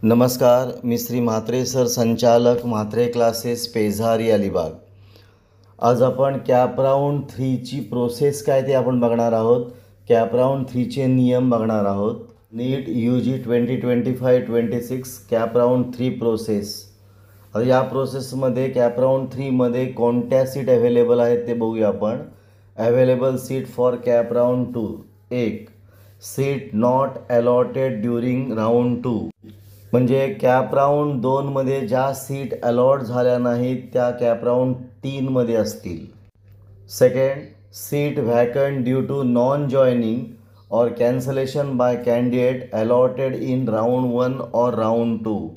नमस्कार, मी श्री म्हात्रे सर, संचालक म्हात्रे क्लासेस, पेझारी, अलिबाग. आज आपण कॅप राऊंड 3ची प्रोसेस काय ते आपण बघणार आहोत. कॅप राऊंड 3चे नियम बघणार आहोत. नीट UG 2025-26 कॅप राऊंड 3 प्रोसेस. आता या प्रोसेसमध्ये कॅप राऊंड 3मध्ये कोणत्या सीट अवेलेबल आहेत ते बघूया आपण. Available seat for cap round 2. 1. Seat not allotted during round 2. म्हणजे कॅप राऊंड 2मध्ये ज्या सीट अलॉट झाल्या नाहीत त्या कॅप राऊंड 3मध्ये असतील. Second, seat vacant due to non joining और cancellation by candidate allotted in round 1 और राऊंड 2.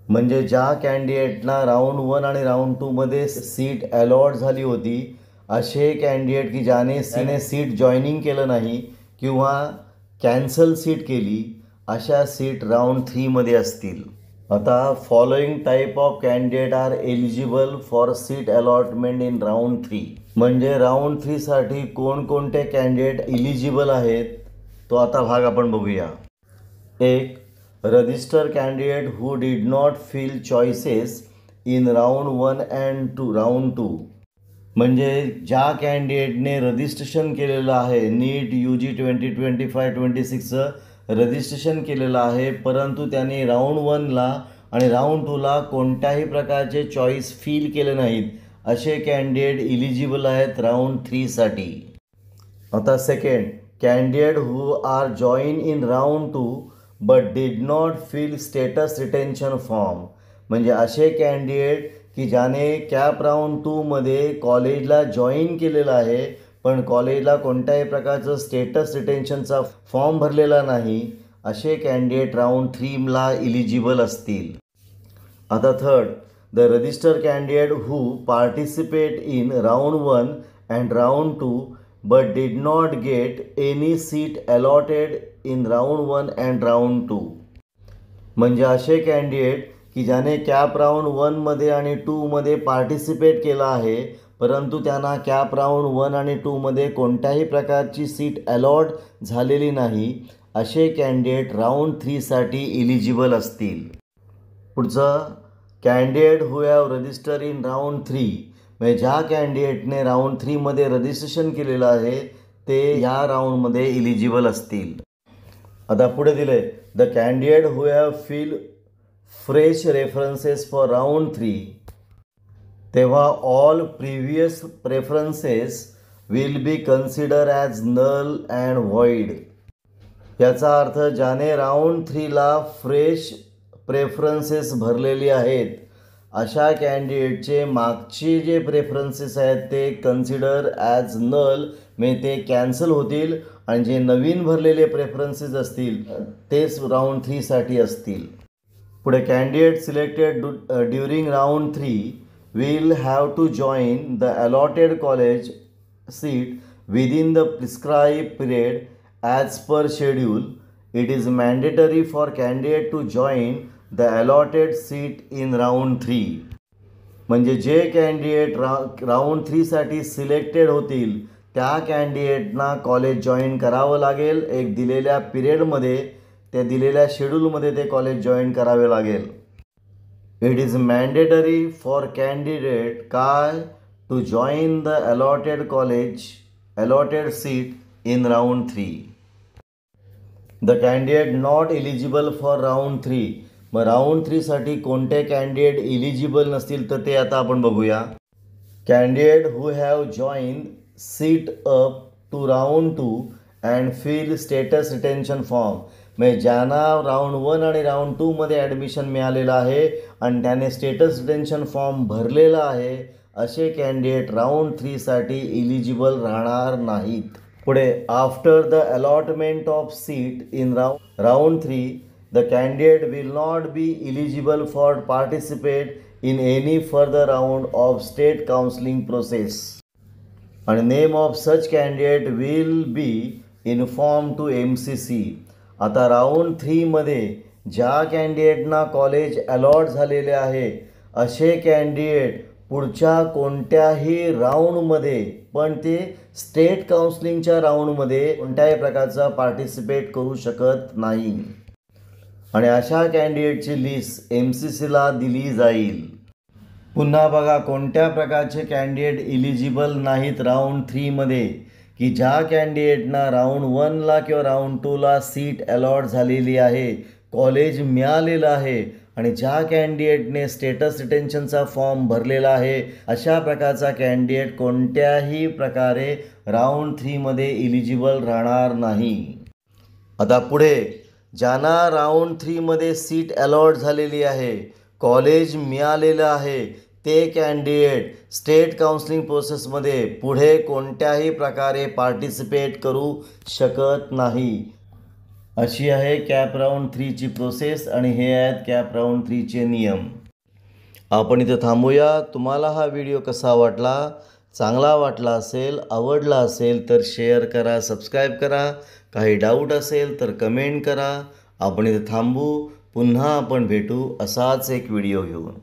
म्हणजे ज्या कॅन्डिडेटना राऊंड 1 आणि राऊंड 2मध्ये सीट अलॉट झाली होती असे कॅन्डिडेट की ज्याने सीट जॉईनिंग केलं नाही किंवा कॅन्सल सीट केली अशा सीट राऊंड 3मध्ये असतील. आता following type of candidate are eligible for seat allotment in round 3. म्हणजे राऊंड 3साठी कोणकोणते कॅन्डिडेट इलिजिबल आहेत तो आता भाग आपण बघूया. 1. Register candidate who did not fill choices in round 1 and round 2. म्हणजे ज्या कॅन्डिडेटने रजिस्ट्रेशन केलेलं आहे, नीट UG 2025-26चं रजिस्ट्रेशन केलेलं आहे, परंतु त्यांनी राऊंड 1ला आणि राऊंड 2ला कोणत्याही प्रकारचे चॉईस फील केले नाहीत असे कॅन्डिडेट इलिजिबल आहेत राऊंड 3साठी. आता second, candidate who are join in round 2 but did not fill status retention form. म्हणजे असे कॅन्डिडेट की ज्याने कॅप राऊंड 2मध्ये कॉलेजला जॉईन केलेलं आहे पण कॉलेजला कोणत्याही प्रकारचं स्टेटस रिटेन्शनचा फॉर्म भरलेला नाही असे कॅन्डिडेट राऊंड 3ला इलिजिबल असतील. आता third, the register candidate who participate in round 1 and round 2 but did not get any seat allotted in round 1 and round 2. म्हणजे असे कॅन्डिडेट की ज्याने कॅप राऊंड 1मध्ये आणि 2मध्ये पार्टिसिपेट केला आहे परंतु त्यांना कॅप राऊंड 1 आणि 2मध्ये कोणत्याही प्रकारची सीट अलॉट झालेली नाही असे कॅन्डिडेट राऊंड 3साठी इलिजिबल असतील. पुढचं, candidate who have register in round 3. म्हणजे ज्या कॅन्डिडेटने राऊंड 3मध्ये रजिस्ट्रेशन केलेलं आहे ते या राऊंडमध्ये इलिजिबल असतील. आता पुढे दिले, the candidate who have fill fresh references for round 3. तेव्हा all previous preferences will be consider as null and void. याचा अर्थ ज्याने राऊंड 3ला फ्रेश प्रेफरन्सेस भरलेली आहेत अशा कॅन्डिडेटचे मागचे जे प्रेफरन्सेस आहेत ते कन्सिडर ॲज नल म्हणजे ते कॅन्सल होतील आणि जे नवीन भरलेले प्रेफरन्सेस असतील तेच राऊंड 3साठी असतील. पुढे, candidate selected during round 3 will have to join the allotted college seat within the prescribed period as per schedule. It is mandatory for candidate to join the allotted seat in round 3. म्हणजे जे candidate round 3साठी selected होतील त्या कॅन्डिडेटना college join करावं लागेल. एक दिलेल्या पिरियडमध्ये, त्या दिलेल्या शेड्यूलमध्ये ते कॉलेज जॉईन करावे लागेल. It is mandatory for candidate to join the allotted seat in round 3. The candidate not eligible for round 3. मग राऊंड 3साठी कोणते कॅन्डिडेट इलिजिबल नसतील तर ते आता आपण बघूया. Candidate who have join seat up to round 2 and fill status retention form. म्हणजे ज्यांना राऊंड 1 आणि राऊंड 2मध्ये ॲडमिशन मिळालेलं आहे आणि त्याने स्टेटस रिटेन्शन फॉर्म भरलेला आहे असे कॅन्डिडेट राऊंड 3साठी इलिजिबल राहणार नाहीत. पुढे, after the allotment of seat in round 3 the candidate will not be eligible for participate in any further round of state counselling process आणि name of such candidate will be inform to MCC. आता round 3मध्ये ज्या कॅन्डिडेटना college allot झालेले आहे असे candidate पुढच्या कोणत्याही राऊंडमध्ये पण ते स्टेट काउन्सिलिंगच्या राऊंडमध्ये कोणत्याही प्रकारचा पार्टिसिपेट करू शकत नाही. आणि अशा कॅन्डिडेटची लिस्ट MCCला दिली जाईल. पुन्हा बघा, कोणत्या प्रकारचे कॅन्डिडेट इलिजिबल नाहीत राऊंड 3मध्ये, की ज्या कॅन्डिडेटना राऊंड 1ला किंवा राऊंड 2ला सीट अलॉट झालेली आहे, कॉलेज मिळालेलं आहे आणि ज्या कॅन्डिडेटने स्टेटस रिटेन्शनचा फॉर्म भरलेला आहे, अशा प्रकारचा कॅन्डिडेट कोणत्याही प्रकारे राऊंड 3मध्ये इलिजिबल राहणार नाही. आता पुढे, ज्यांना राऊंड 3मध्ये सीट अलॉट झालेली आहे, कॉलेज मिळालेलं आहे, ते कॅन्डिडेट स्टेट काउन्सिलिंग प्रोसेसमध्ये पुढे कोणत्याही प्रकारे पार्टिसिपेट करू शकत नाही. अशी आहे कॅप राऊंड 3ची प्रोसेस आणि हे आहेत कॅप राऊंड 3चे नियम. आपण इथं थांबूया. तुम्हाला हा व्हिडिओ कसा वाटला? चांगला वाटला असेल, आवडला असेल तर शेअर करा, सबस्क्राईब करा. काही डाऊट असेल तर कमेंट करा. आपण इथं थांबू. पुन्हा आपण भेटू असाच एक व्हिडिओ घेऊन.